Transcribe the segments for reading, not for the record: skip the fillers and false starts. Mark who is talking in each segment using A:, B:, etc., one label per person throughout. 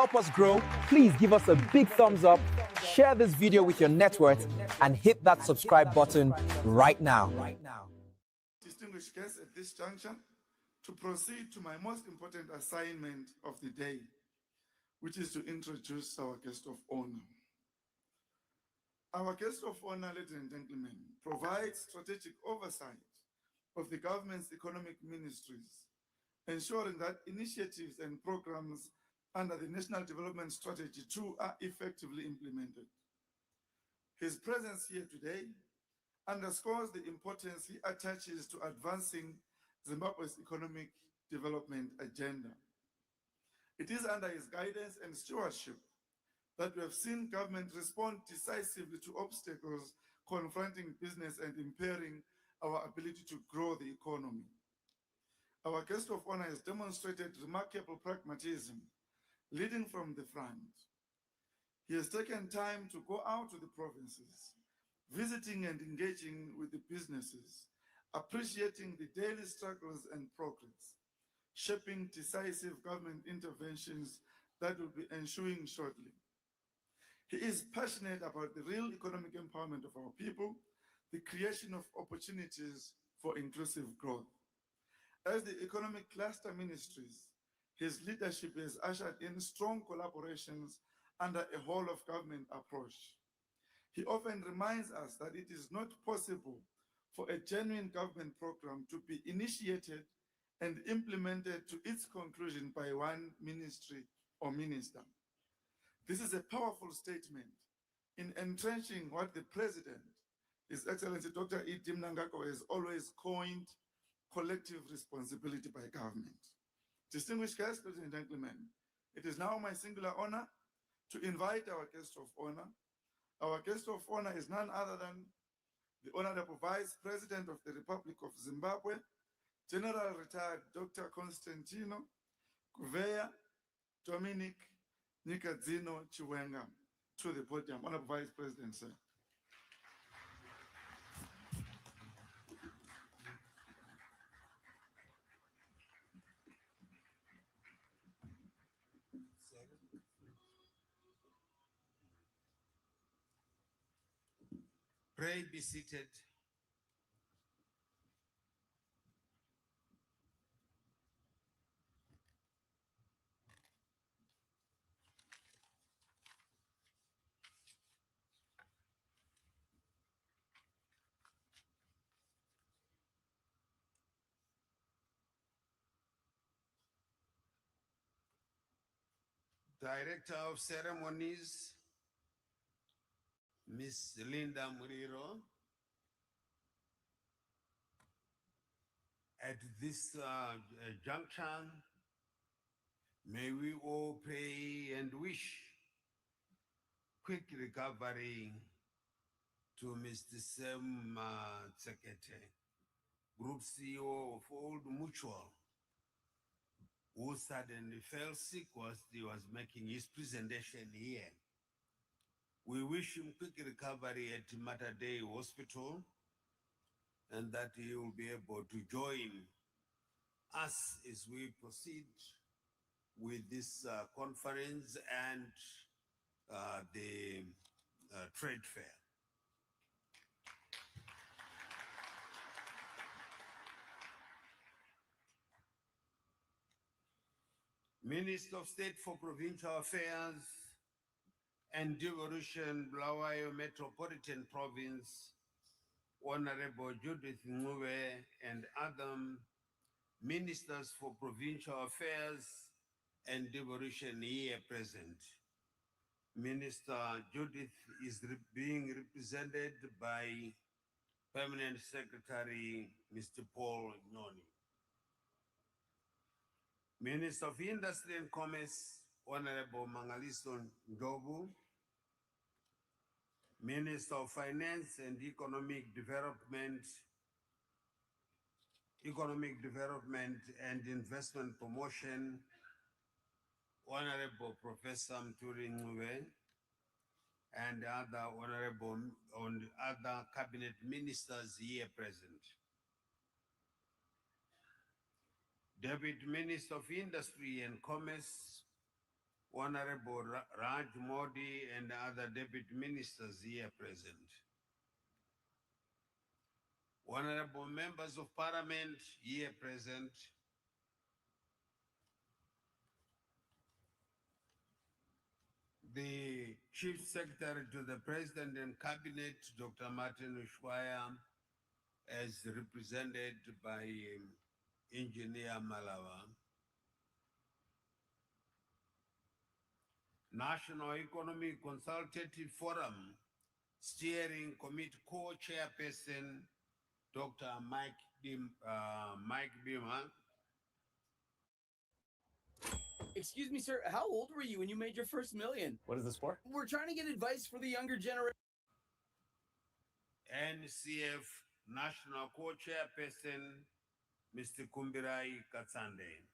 A: help us grow, please give us a big thumbs up, share this video with your network, and hit that subscribe button right now.
B: Distinguished guests, at this juncture, to proceed to my most important assignment of the day, which is to introduce our guest of honor. Our guest of honor, ladies and gentlemen, provides strategic oversight of the government's economic ministries, ensuring that initiatives and programs under the National Development Strategy 2 are effectively implemented. His presence here today underscores the importance he attaches to advancing Zimbabwe's economic development agenda. It is under his guidance and stewardship that we have seen government respond decisively to obstacles confronting business and impairing our ability to grow the economy. Our guest of honor has demonstrated remarkable pragmatism, leading from the front. He has taken time to go out to the provinces, visiting and engaging with the businesses, appreciating the daily struggles and progress, shaping decisive government interventions that will be ensuing shortly. He is passionate about the real economic empowerment of our people, the creation of opportunities for inclusive growth. As the Economic Cluster Ministries, his leadership has ushered in strong collaborations under a whole-of-government approach. He often reminds us that it is not possible for a genuine government program to be initiated and implemented to its conclusion by one ministry or minister. This is a powerful statement in entrenching what the President, His Excellency Dr. E.D. Mnangagwa, has always coined collective responsibility by government. Distinguished guests, ladies and gentlemen, it is now my singular honor to invite our guest of honor. Our guest of honor is none other than the Honorable Vice President of the Republic of Zimbabwe, General Retired Dr. Constantino Kuveya Dominic Nikadzino Chiwenga, to the podium. Honorable Vice President, sir.
C: Pray, be seated. Director of Ceremonies, Miss Linda Muriro. At this junction, may we all pray and wish quick recovery to Mr. Sam Tsekete, Group CEO of Old Mutual, who suddenly fell sick whilst he was making his presentation here. We wish him quick recovery at Mater Dei Hospital, and that he will be able to join us as we proceed with this conference and the trade fair. Minister of State for Provincial Affairs and Devolution, Bulawayo Metropolitan Province, Honorable Judith Ngube, and other ministers for provincial affairs and devolution here present. Minister Judith is being represented by Permanent Secretary Mr. Paul Noni. Minister of Industry and Commerce, Honorable Mangaliso Ndobu. Minister of Finance and Economic Development and Investment Promotion, Honorable Professor Mturi Ngube, and other cabinet ministers here present. Deputy Minister of Industry and Commerce, Honorable Raj Modi and other deputy ministers here present. Honorable members of parliament here present. The Chief Secretary to the President and Cabinet, Dr. Martin Ushwaya, as represented by Engineer Malawa. National Economic Consultative Forum Steering Committee Co-Chairperson, Dr. Mike Bima.
D: Excuse me, sir, how old were you when you made your first million?
A: What is this for?
D: We're trying to get advice for the younger generation.
C: NCF National Co-Chairperson, Mr. Kumbirai Katsande.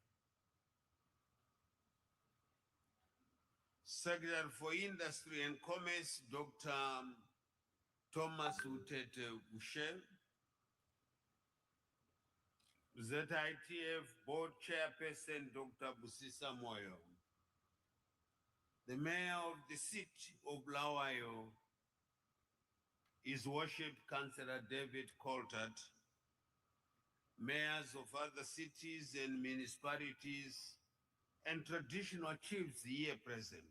C: Secretary for Industry and Commerce, Dr. Thomas Utete Ushe. ZITF Board Chairperson, Dr. Busisa Moyo. The Mayor of the City of Bulawayo, His Worship Councillor David Coltert, mayors of other cities and municipalities, and traditional chiefs here present.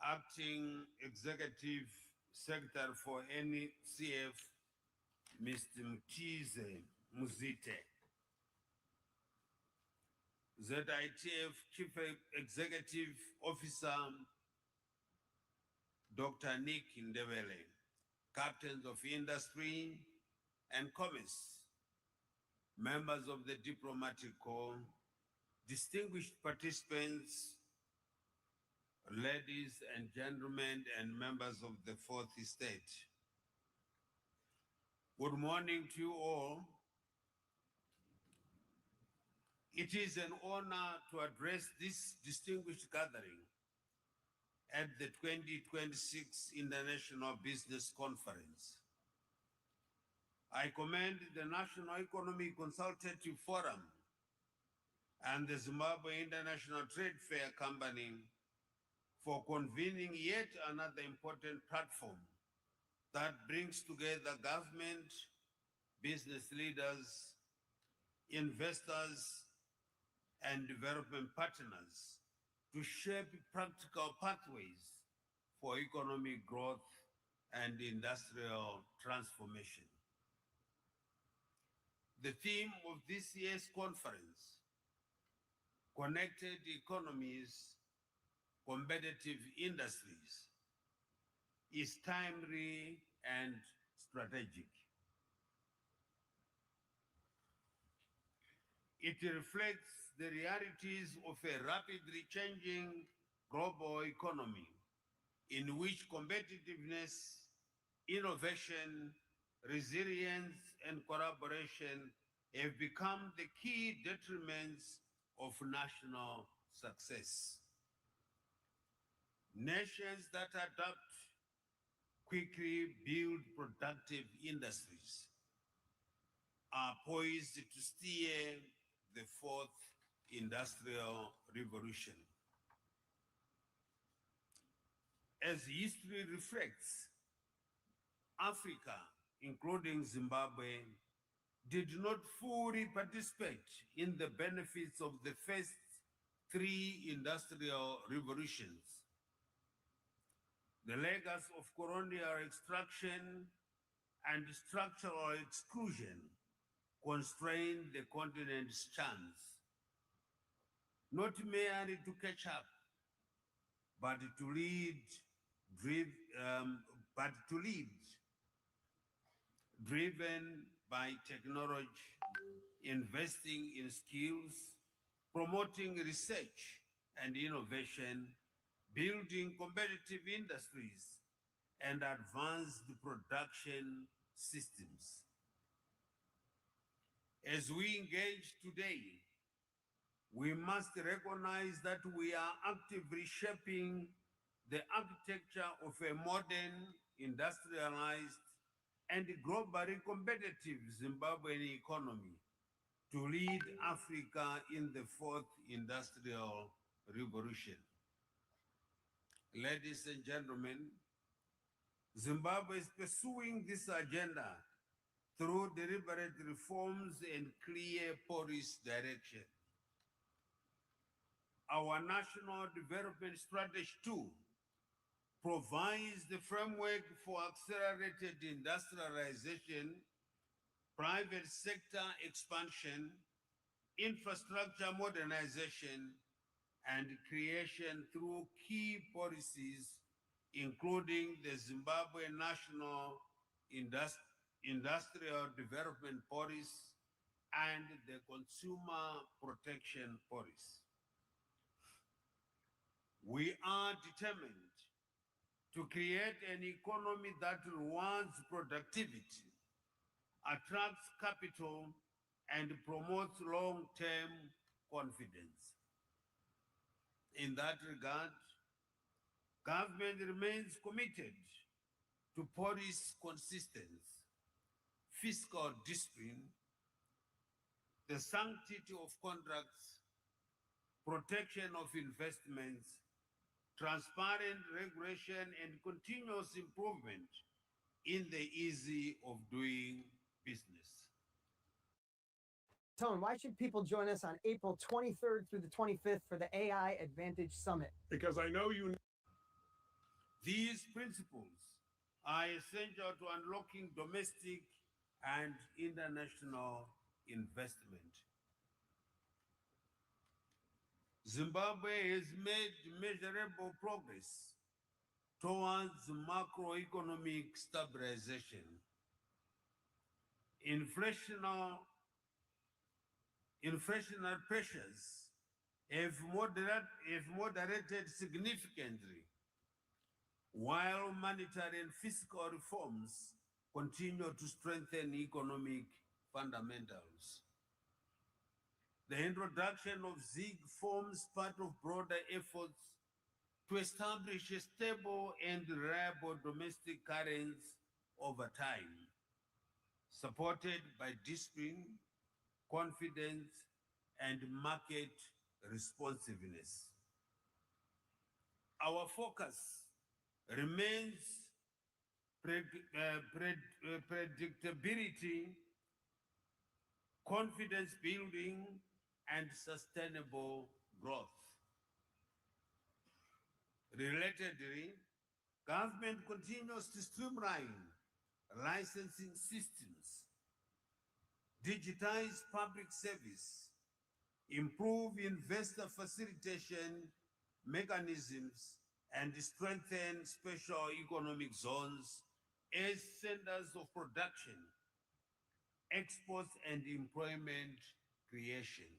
C: Acting Executive Secretary for NCF, Mr. Mchize Muzite. ZITF Chief Executive Officer, Dr. Nick Ndebele, Captains of Industry and Commerce, members of the Diplomatic Corps, distinguished participants, ladies and gentlemen, and members of the Fourth Estate. Good morning to you all. It is an honor to address this distinguished gathering at the 2026 International Business Conference. I commend the National Economic Consultative Forum and the Zimbabwe International Trade Fair Company for convening yet another important platform that brings together government, business leaders, investors, and development partners to shape practical pathways for economic growth and industrial transformation. The theme of this year's conference, Connected Economies, Competitive Industries, is timely and strategic. It reflects the realities of a rapidly changing global economy in which competitiveness, innovation, resilience, and collaboration have become the key determinants of national success. Nations that adapt quickly build productive industries are poised to steer the fourth industrial revolution. As history reflects, Africa, including Zimbabwe, did not fully participate in the benefits of the first three industrial revolutions. The legacy of colonial extraction and structural exclusion constrained the continent's chance, not merely to catch up, but to lead, driven by technology, investing in skills, promoting research and innovation, building competitive industries, and advanced production systems. As we engage today, we must recognize that we are actively shaping the architecture of a modern, industrialized, and globally competitive Zimbabwean economy to lead Africa in the fourth industrial revolution. Ladies and gentlemen, Zimbabwe is pursuing this agenda through deliberate reforms and clear policy direction. Our National Development Strategy 2 provides the framework for accelerated industrialization, private sector expansion, infrastructure modernization, and creation through key policies, including the Zimbabwe National Industrial Development Policy and the Consumer Protection Policy. We are determined to create an economy that rewards productivity, attracts capital, and promotes long-term confidence. In that regard, government remains committed to policy consistency, fiscal discipline, the sanctity of contracts, protection of investments, transparent regulation, and continuous improvement in the ease of doing business.
E: Tone, why should people join us on April 23rd through the 25th for the AI Advantage Summit?
F: Because I know you.
C: These principles are essential to unlocking domestic and international investment. Zimbabwe has made measurable progress towards macroeconomic stabilization. Inflationary pressures have moderated significantly, while monetary and fiscal reforms continue to strengthen economic fundamentals. The introduction of ZIG forms part of broader efforts to establish a stable and reliable domestic currency over time, supported by discipline, confidence, and market responsiveness. Our focus remains predictability, confidence building, and sustainable growth. Relatedly, government continues to streamline licensing systems, digitize public service, improve investor facilitation mechanisms, and strengthen special economic zones as centers of production, exports, and employment creation.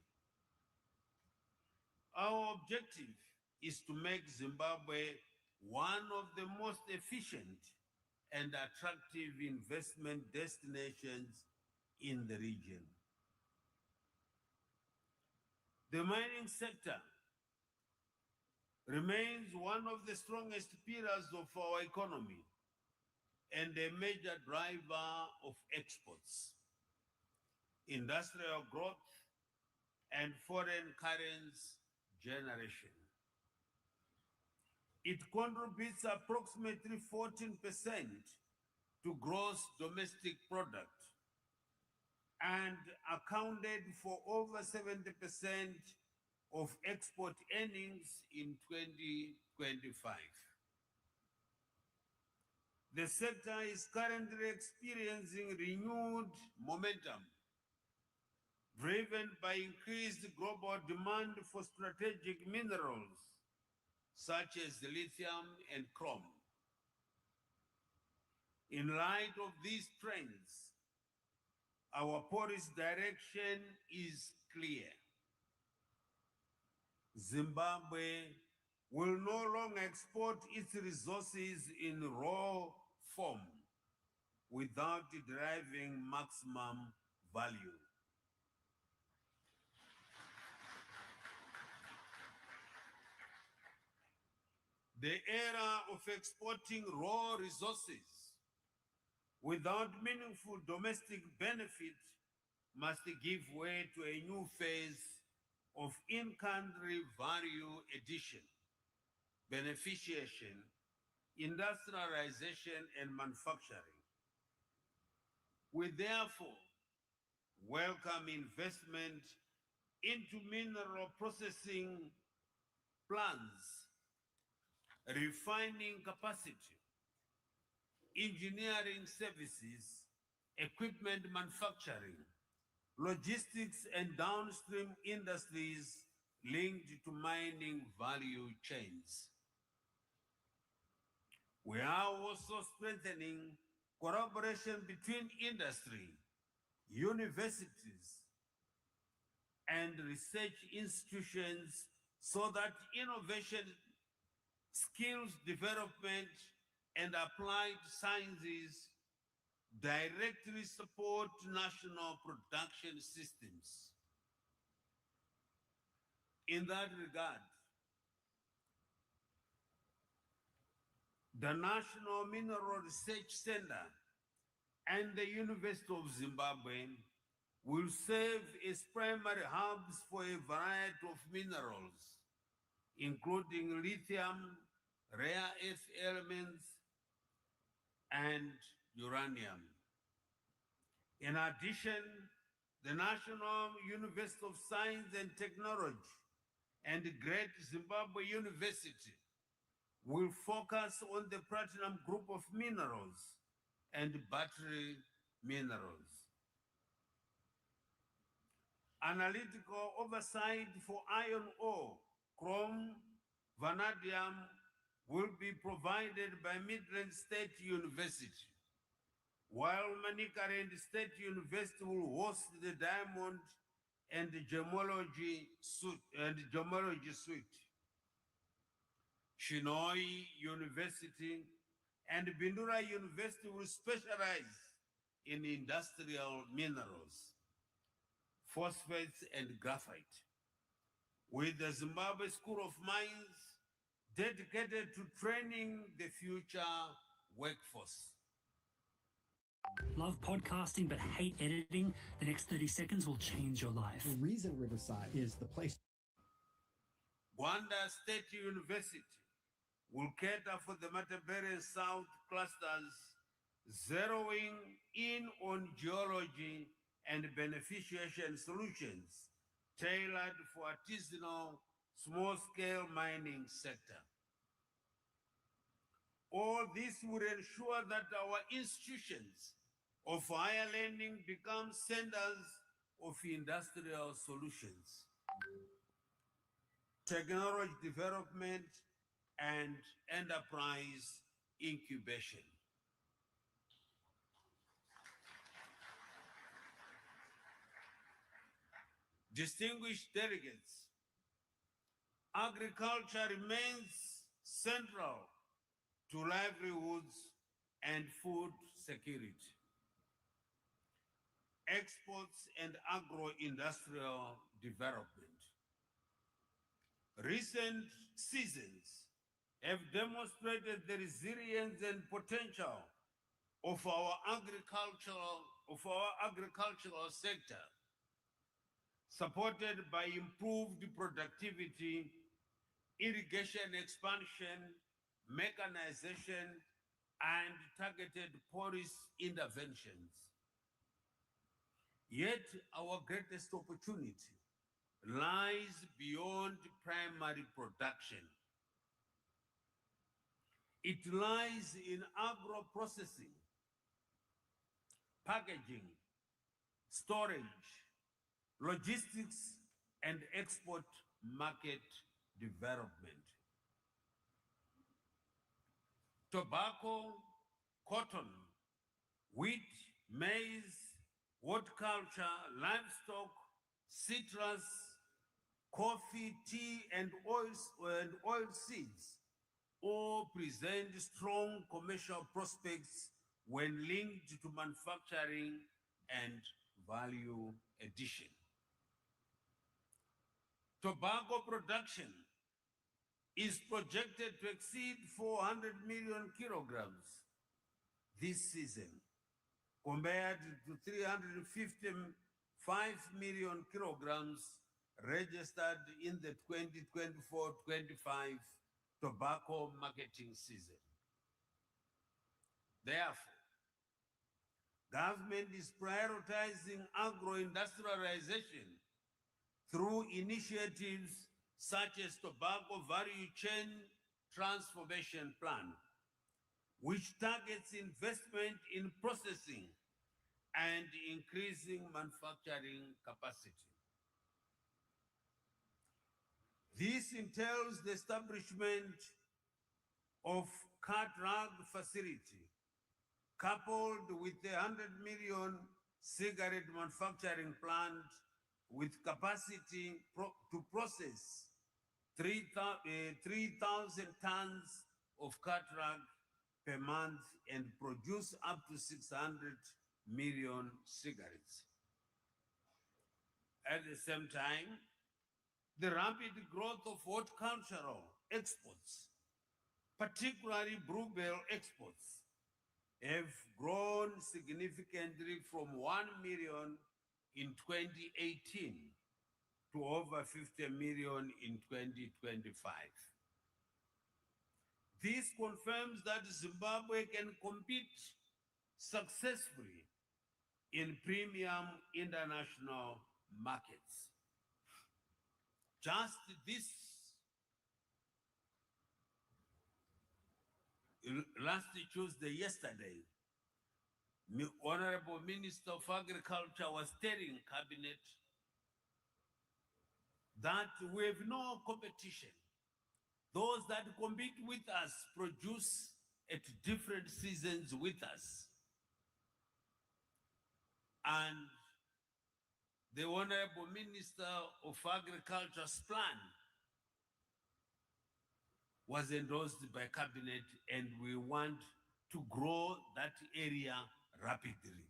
C: Our objective is to make Zimbabwe one of the most efficient and attractive investment destinations in the region. The mining sector remains one of the strongest pillars of our economy and a major driver of exports, industrial growth, and foreign currency generation. It contributes approximately 14% to gross domestic product and accounted for over 70% of export earnings in 2025. The sector is currently experiencing renewed momentum, driven by increased global demand for strategic minerals such as lithium and chrome. In light of these trends, our policy direction is clear. Zimbabwe will no longer export its resources in raw form without deriving maximum value. The era of exporting raw resources without meaningful domestic benefit must give way to a new phase of in-country value addition, beneficiation, industrialization, and manufacturing. We therefore welcome investment into mineral processing plants, refining capacity, engineering services, equipment manufacturing, logistics, and downstream industries linked to mining value chains. We are also strengthening collaboration between industry, universities, and research institutions so that innovation, skills development, and applied sciences directly support national production systems. In that regard, the National Mineral Research Center and the University of Zimbabwe will serve as primary hubs for a variety of minerals, including lithium, rare earth elements, and uranium. In addition, the National University of Science and Technology and the Great Zimbabwe University will focus on the platinum group of minerals and battery minerals. Analytical oversight for iron ore, chrome, vanadium will be provided by Midland State University, while Manicaland State University will host the diamond and the gemology suite. Chinhoyi University and Bindura University will specialize in industrial minerals, phosphates, and graphite, with the Zimbabwe School of Mines dedicated to training the future workforce.
F: Love podcasting but hate editing? The next 30 seconds will change your life.
G: The reason Riverside is the place.
C: Gwanda State University will cater for the Matabele South clusters, zeroing in on geology and beneficiation solutions tailored for artisanal small-scale mining sector. All this will ensure that our institutions of higher learning become centers of industrial solutions, technology development, and enterprise incubation. Distinguished delegates, agriculture remains central to livelihoods and food security, exports, and agro-industrial development. Recent seasons have demonstrated the resilience and potential of our agricultural sector, supported by improved productivity, irrigation expansion, mechanization, and targeted policy interventions. Yet our greatest opportunity lies beyond primary production. It lies in agro-processing, packaging, storage, logistics, and export market development. Tobacco, cotton, wheat, maize, horticulture, livestock, citrus, coffee, tea, and oil seeds all present strong commercial prospects when linked to manufacturing and value addition. Tobacco production is projected to exceed 400 million kilograms this season, compared to 350 5 million kilograms registered in the 2024-25 tobacco marketing season. Therefore, government is prioritizing agro-industrialization through initiatives such as Tobacco Value Chain Transformation Plan, which targets investment in processing and increasing manufacturing capacity. This entails the establishment of cut rug facility, coupled with the 100 million cigarette manufacturing plant with capacity to process 3,000 tons of cut rug per month and produce up to 600 million cigarettes. At the same time, the rapid growth of horticultural exports, particularly bluebell exports, have grown significantly from 1 million in 2018 to over 50 million in 2025. This confirms that Zimbabwe can compete successfully in premium international markets. Just this last Tuesday, yesterday, Honorable Minister of Agriculture was telling Cabinet that we have no competition. Those that compete with us produce at different seasons with us. And the Honorable Minister of Agriculture's plan was endorsed by Cabinet, and we want to grow that area rapidly.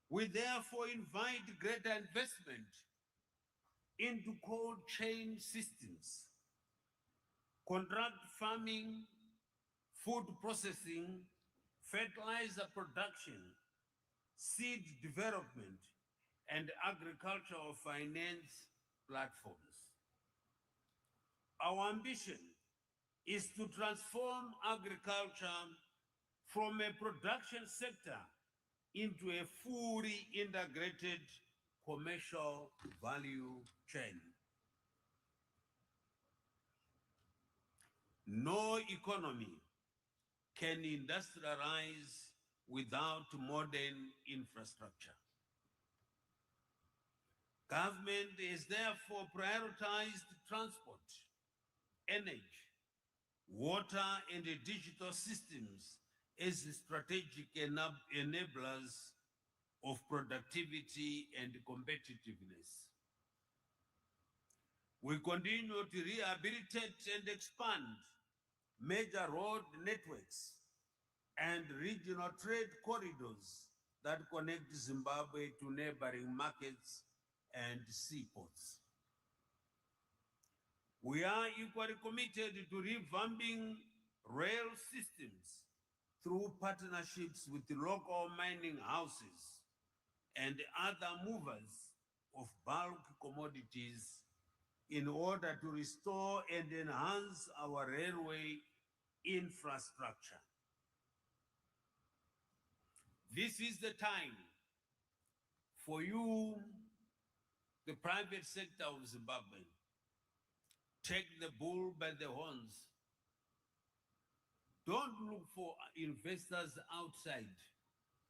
C: We therefore invite greater investment into cold chain systems, contract farming, food processing, fertilizer production, seed development, and agricultural finance platforms. Our ambition is to transform agriculture from a production sector into a fully integrated commercial value chain. No economy can industrialize without modern infrastructure. Government has therefore prioritized transport, energy, water, and digital systems as strategic enablers of productivity and competitiveness. We continue to rehabilitate and expand major road networks and regional trade corridors that connect Zimbabwe to neighboring markets and seaports. We are equally committed to revamping rail systems through partnerships with local mining houses and other movers of bulk commodities in order to restore and enhance our railway infrastructure. This is the time for you, the private sector of Zimbabwe. Take the bull by the horns. Don't look for investors outside.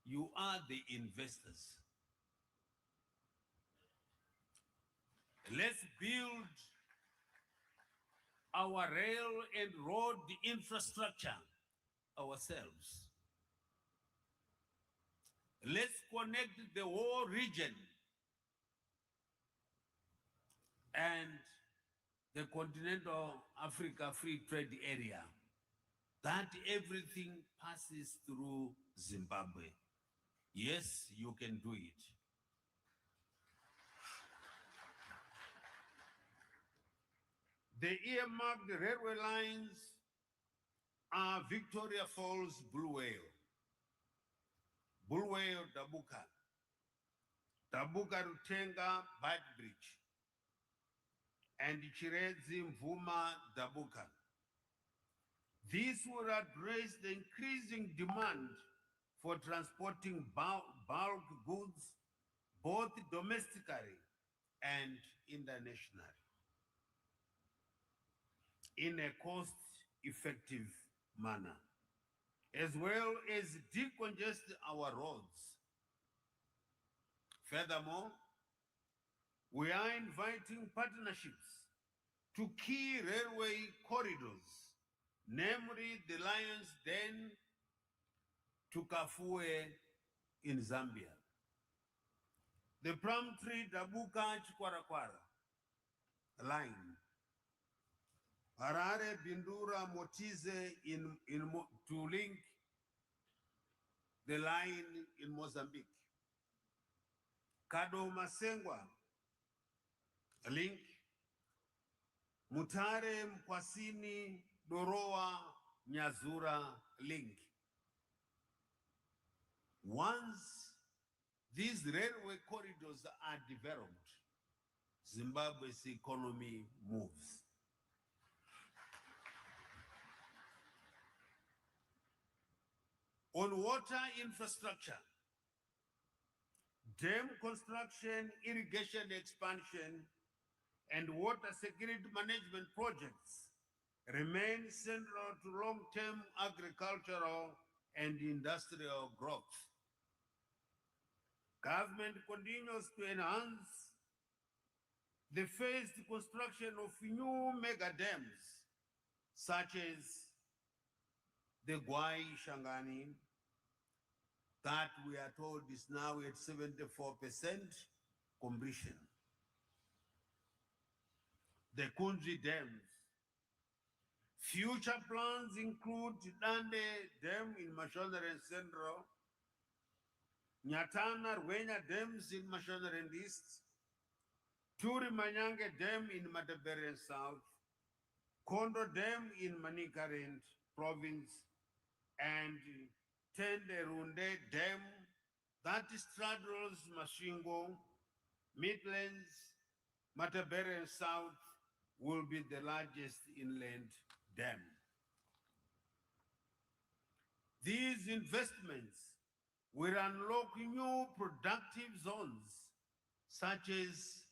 C: You are the investors. Let's build our rail and road infrastructure ourselves. Let's connect the whole region and the continental Africa Free Trade Area, that everything passes through Zimbabwe. Yes, you can do it. The earmarked railway lines are Victoria Falls Buluwayo, Buluwayo Dabuka, Dabuka Rutenga Bad Bridge, and Chirezi Mvuma Dabuka. This will address the increasing demand for transporting bulk goods both domestically and internationally in a cost-effective manner, as well as decongest our roads. Furthermore, we are inviting partnerships to key railway corridors, namely the Lions Den to Kafue in Zambia, the Plumtree Dabuka Chikwarakwara line, Harare Bindura Motize to link the line in Mozambique, Kado Masengwa link, Mutare Mkwasini Doroa Nyazura link. Once these railway corridors are developed, Zimbabwe's economy moves. On water infrastructure, dam construction, irrigation expansion, and water security management projects remain central to long-term agricultural and industrial growth. Government continues to enhance the phased construction of new mega dams, such as the Gwai Shangani, that we are told is now at 74% completion. The Kunji dams. Future plans include Dande Dam in Mashonaland Central, Nyatana Rwenya dams in Mashonaland East, Turi Manyange Dam in Matabeleland South, Kondo Dam in Manicaland Province, and Tende Runde Dam that straddles Mashingo, Midlands, Matabeleland South will be the largest inland dam. These investments will unlock new productive zones, such as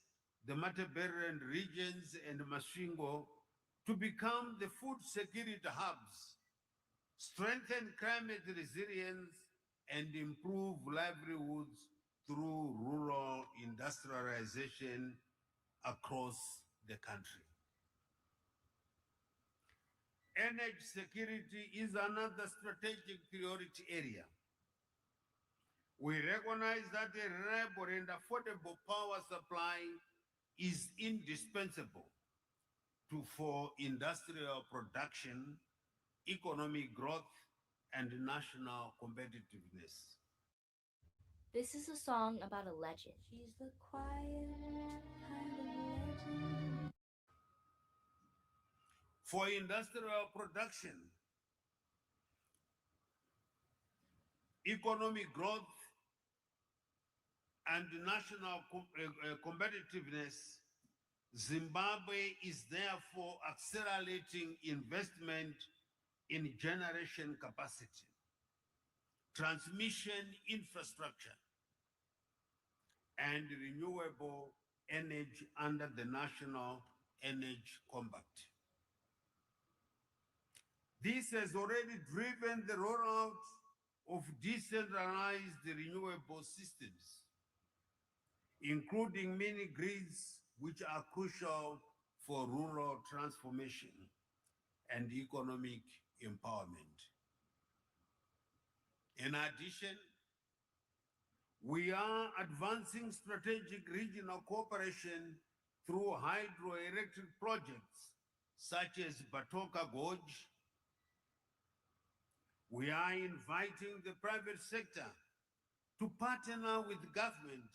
C: the Matabeleland regions and Mashingo, to become the food security hubs, strengthen climate resilience, and improve livelihoods through rural industrialization across the country. Energy security is another strategic priority area. We recognize that a reliable and affordable power supply is indispensable for industrial production, economic growth, and national competitiveness.
H: This is a song about a legend. She's the quiet kind of legend.
C: For industrial production, economic growth, and national competitiveness, Zimbabwe is therefore accelerating investment in generation capacity, transmission infrastructure, and renewable energy under the National Energy Compact. This has already driven the rollout of decentralized renewable systems, including mini grids, which are crucial for rural transformation and economic empowerment. In addition, we are advancing strategic regional cooperation through hydroelectric projects such as Batoka Gorge. We are inviting the private sector to partner with government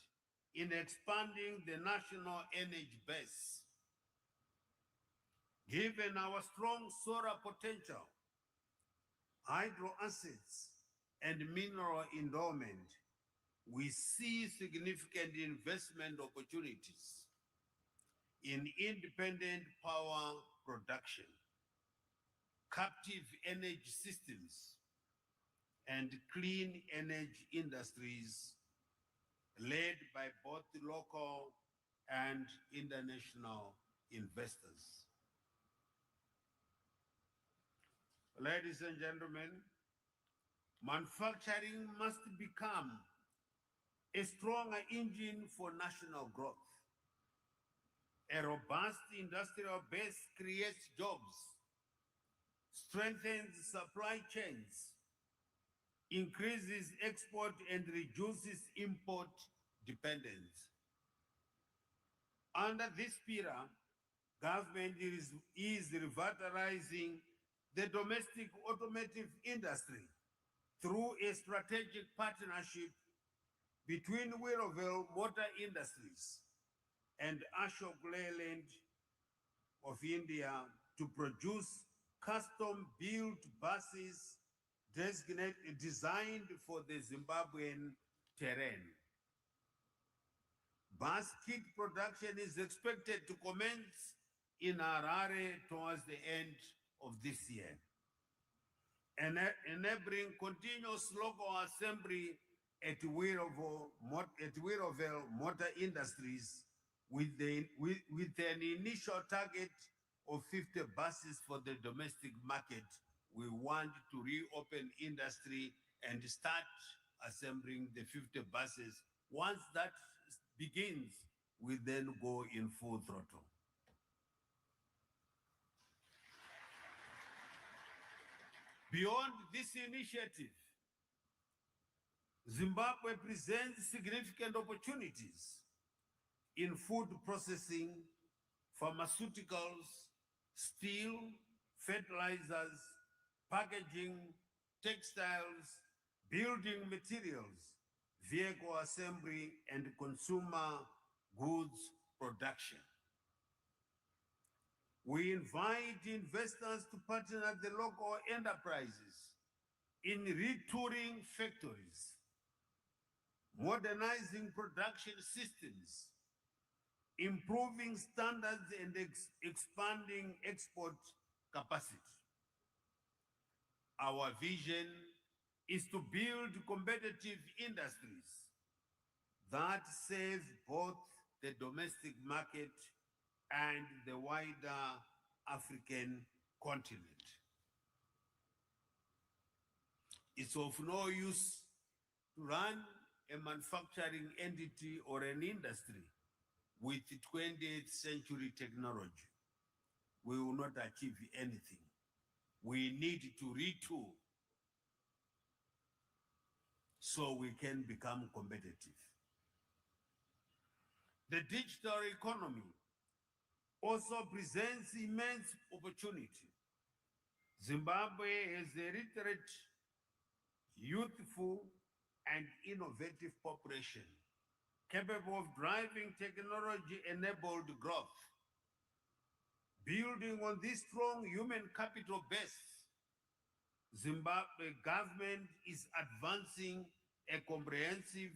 C: in expanding the national energy base. Given our strong solar potential, hydro assets, and mineral endowment, we see significant investment opportunities in independent power production, captive energy systems, and clean energy industries led by both local and international investors. Ladies and gentlemen, manufacturing must become a stronger engine for national growth. A robust industrial base creates jobs, strengthens supply chains, increases export, and reduces import dependence. Under this pillar, government is revitalizing the domestic automotive industry through a strategic partnership between Wirraville Motor Industries and Ashok Leyland of India to produce custom-built buses designed for the Zimbabwean terrain. Bus kit production is expected to commence in Harare towards the end of this year, enabling continuous local assembly at Wirraville Motor Industries with an initial target of 50 buses for the domestic market. We want to reopen industry and start assembling the 50 buses. Once that begins, we then go in full throttle. Beyond this initiative, Zimbabwe presents significant opportunities in food processing, pharmaceuticals, steel, fertilizers, packaging, textiles, building materials, vehicle assembly, and consumer goods production. We invite investors to partner with the local enterprises in retooling factories, modernizing production systems, improving standards, and expanding export capacity. Our vision is to build competitive industries that serve both the domestic market and the wider African continent. It's of no use to run a manufacturing entity or an industry with 20th century technology. We will not achieve anything. We need to retool so we can become competitive. The digital economy also presents immense opportunity. Zimbabwe has a literate, youthful, and innovative population capable of driving technology-enabled growth. Building on this strong human capital base, Zimbabwe government is advancing a comprehensive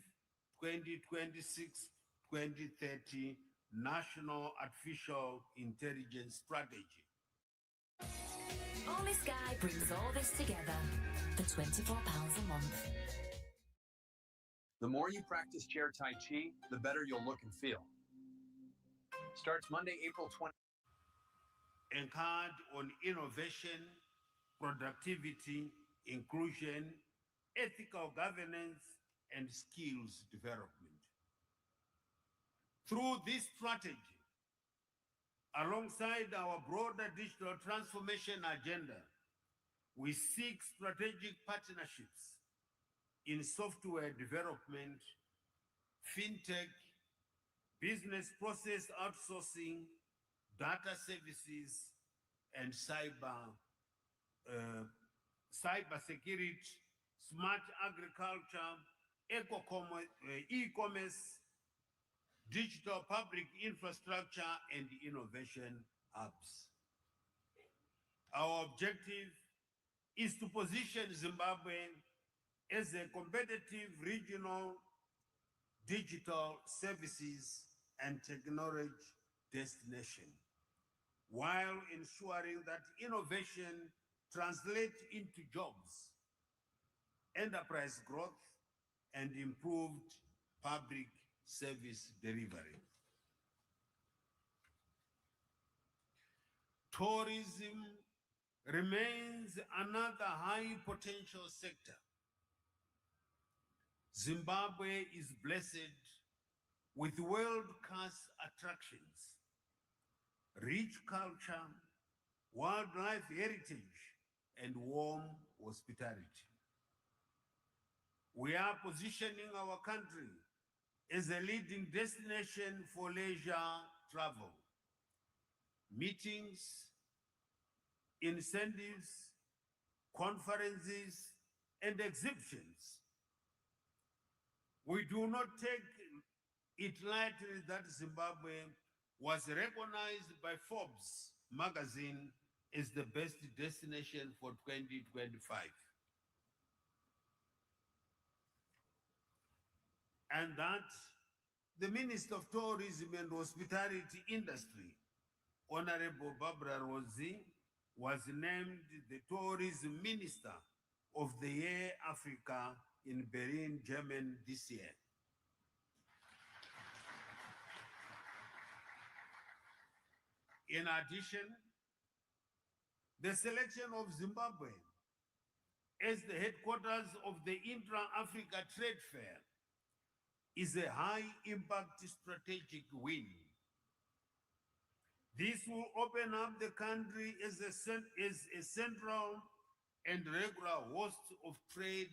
C: 2026-2030 National Artificial Intelligence Strategy.
I: Only Sky brings all this together for £24 a month.
J: The more you practice chair Tai Chi, the better you'll look and feel. Starts Monday, April 20th.
C: Anchored on innovation, productivity, inclusion, ethical governance, and skills development. Through this strategy, alongside our broader digital transformation agenda, we seek strategic partnerships in software development, fintech, business process outsourcing, data services, and cyber security, smart agriculture, e-commerce, digital public infrastructure, and innovation hubs. Our objective is to position Zimbabwe as a competitive regional digital services and technology destination, while ensuring that innovation translates into jobs, enterprise growth, and improved public service delivery. Tourism remains another high potential sector. Zimbabwe is blessed with world-class attractions, rich culture, wildlife heritage, and warm hospitality. We are positioning our country as a leading destination for leisure travel, meetings, incentives, conferences, and exhibitions. We do not take it lightly that Zimbabwe was recognized by Forbes magazine as the best destination for 2025. And that the Minister of Tourism and Hospitality Industry, Honorable Barbara Rosie, was named the Tourism Minister of the Year Africa in Berlin, Germany this year. In addition, the selection of Zimbabwe as the headquarters of the Intra-Africa Trade Fair is a high-impact strategic win. This will open up the country as a central and regular host of trade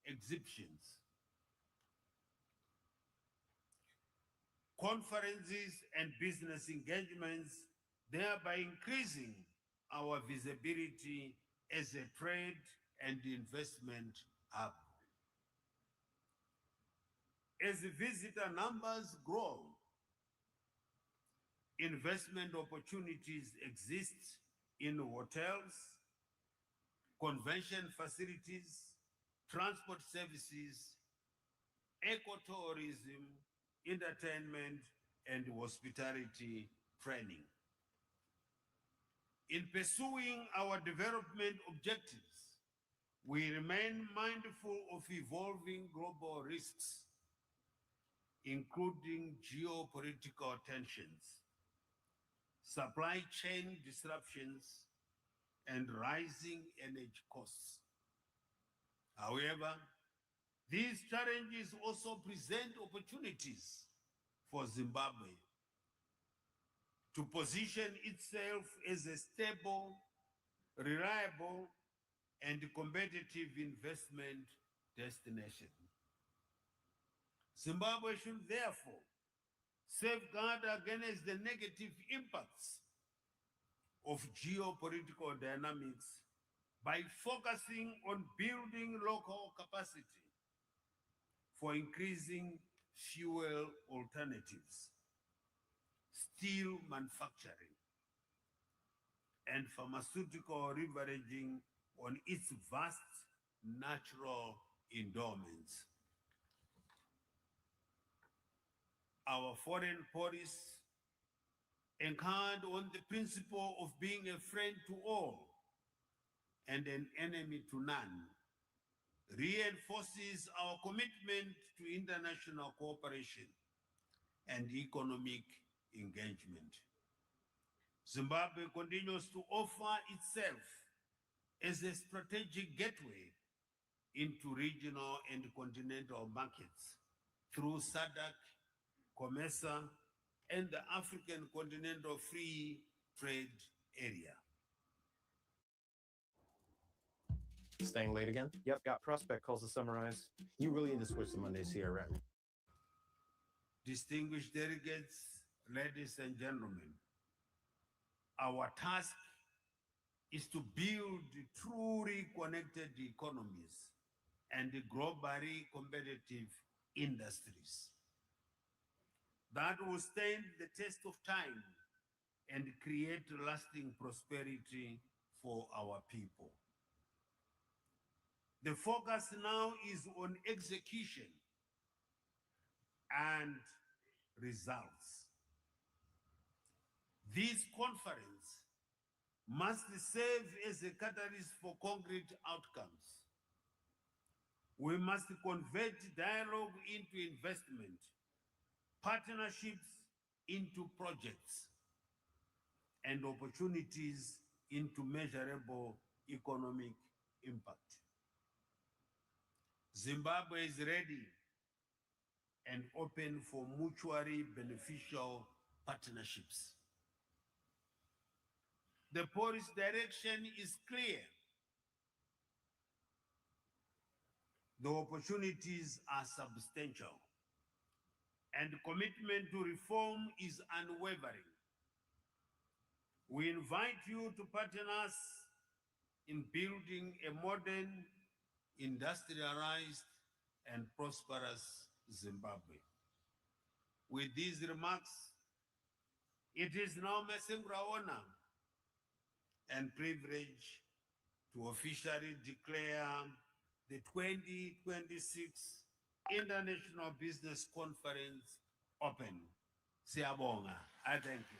C: exhibitions, conferences, and business engagements, thereby increasing our visibility as a trade and investment hub. As visitor numbers grow, investment opportunities exist in hotels, convention facilities, transport services, ecotourism, entertainment, and hospitality training. In pursuing our development objectives, we remain mindful of evolving global risks, including geopolitical tensions, supply chain disruptions, and rising energy costs. However, these challenges also present opportunities for Zimbabwe to position itself as a stable, reliable, and competitive investment destination. Zimbabwe should therefore safeguard against the negative impacts of geopolitical dynamics by focusing on building local capacity for increasing fuel alternatives, steel manufacturing, and pharmaceutical leveraging on its vast natural endowments. Our foreign policy, anchored on the principle of being a friend to all and an enemy to none, reinforces our commitment to international cooperation and economic engagement. Zimbabwe continues to offer itself as a strategic gateway into regional and continental markets through SADC, COMESA, and the African Continental Free Trade Area.
A: Staying late again? Yep, got prospect calls to summarize. You really need to switch to Mondays here, right?
C: Distinguished delegates, ladies and gentlemen, our task is to build truly connected economies and globally competitive industries that will stand the test of time and create lasting prosperity for our people. The focus now is on execution and results. This conference must serve as a catalyst for concrete outcomes. We must convert dialogue into investment, partnerships into projects, and opportunities into measurable economic impact. Zimbabwe is ready and open for mutually beneficial partnerships. The policy direction is clear. The opportunities are substantial, and commitment to reform is unwavering. We invite you to partner us in building a modern, industrialized, and prosperous Zimbabwe. With these remarks, it is now my singular honor and privilege to officially declare the 2026 International Business Conference open. Siyabonga. I thank you.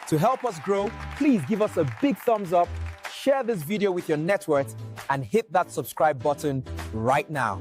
A: To help us grow, please give us a big thumbs up, share this video with your network, and hit that subscribe button right now.